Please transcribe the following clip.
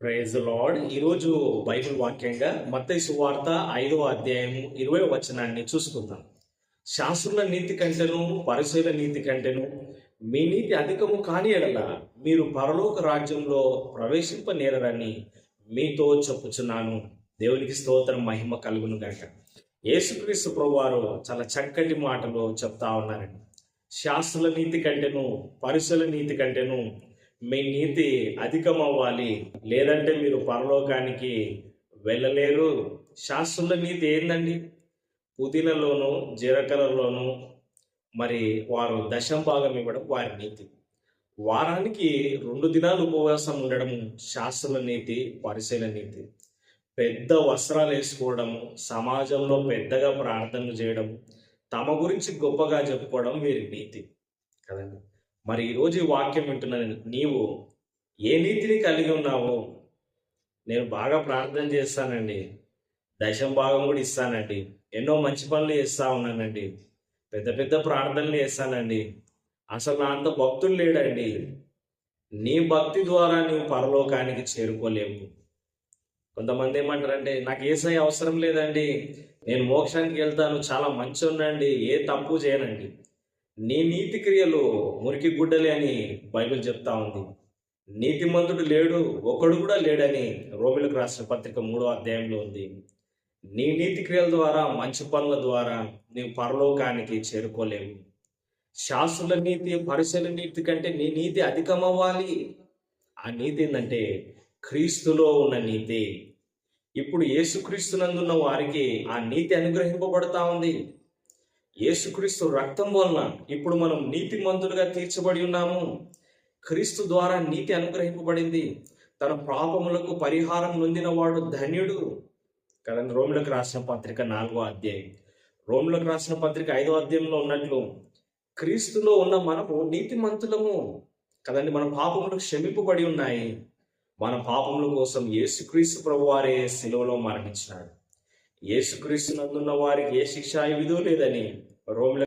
Praise the Lord. ఈరోజు Bible వాక్యంగా మత్తయి సువార్త 5వ అధ్యాయము 20వ వచనాన్ని చూసుకుందాం. శాస్త్రుల నీతి కంటెను పరిసయ్యుల నీతి కంటెను మీ నీతి అధికము కాని ఎడల మీరు పరలోక రాజ్యంలో ప్రవేశింపనేరని మీతో చెప్పుచున్నాను. దేవునికి స్తోత్రం, మహిమ కలుగును గాక. యేసుక్రీస్తు ప్రభువారు చాలా చక్కటి మాటలు చెప్తా ఉన్నారండి. శాస్త్రుల నీతి కంటెను పరిసయ్యుల నీతి కంటెను మీ నీతి అధికమవ్వాలి, లేదంటే మీరు పరలోకానికి వెళ్ళలేరు. శాస్త్రుల నీతి ఏందండి? పుదీనలోను జీలకర్రలోను మరి వారు దశం భాగం ఇవ్వడం వారి నీతి. వారానికి 2 దినాలు ఉపవాసం ఉండడం శాస్త్రుల నీతి, పరిసయ్యుల నీతి. పెద్ద వస్త్రాలు వేసుకోవడము, సమాజంలో పెద్దగా ప్రార్థనలు చేయడం, తమ గురించి గొప్పగా చెప్పుకోవడం వీరి నీతి కదండి. మరి ఈరోజు ఈ వాక్యం వింటున్నాను, నీవు ఏ నీతిని కలిగి ఉన్నావు? నేను బాగా ప్రార్థన చేస్తానండి, దశం భాగం కూడా ఇస్తానండి, ఎన్నో మంచి పనులు చేస్తా ఉన్నానండి, పెద్ద పెద్ద ప్రార్థనలు చేస్తానండి, అసలు నా అంత భక్తులు లేడండి. నీ భక్తి ద్వారా నువ్వు పరలోకానికి చేరుకోలేవు. కొంతమంది ఏమంటారంటే, నాకు యేసయ్య అవసరం లేదండి, నేను మోక్షానికి వెళ్తాను, చాలా మంచి ఉండండి, ఏ తప్పు చేయనండి. నీ నీతి క్రియలు మురికి గుడ్డలే అని బైబిల్ చెప్తా ఉంది. నీతిమంతుడు లేడు, ఒకడు కూడా లేడని రోమిలకు రాసిన పత్రిక 3వ అధ్యాయంలో ఉంది. నీ నీతి క్రియల ద్వారా, మంచి పనుల ద్వారా నీవు పరలోకానికి చేరుకోలేవు. శాస్త్రుల నీతి పరిసయ్యుల నీతి కంటే నీ నీతి అధికమవ్వాలి. ఆ నీతి ఏంటంటే క్రీస్తులో ఉన్న నీతి. ఇప్పుడు యేసుక్రీస్తునందున్న వారికి ఆ నీతి అనుగ్రహింపబడతా ఉంది. యేసుక్రీస్తు రక్తం వలన ఇప్పుడు మనం నీతిమంతులుగా తీర్చబడి ఉన్నాము. క్రీస్తు ద్వారా నీతి అనుగ్రహింపబడింది. తన పాపములకు పరిహారం నొందినవాడు ధన్యుడు కదండి. రోమిలకు రాసిన పత్రిక 4వ అధ్యాయం, రోమిలకు రాసిన పత్రిక 5వ అధ్యాయంలో ఉన్నట్లు క్రీస్తులో ఉన్న మనము నీతిమంతులము కదండి. మన పాపములకు క్షమింపబడి ఉన్నాయి. మన పాపముల కోసం యేసుక్రీస్తు ప్రభువారే శిలువలో మరణించినాడు. యేసుక్రీస్తు నందున్న వారికి ఏ శిక్షా విధువు లేదని రోమిల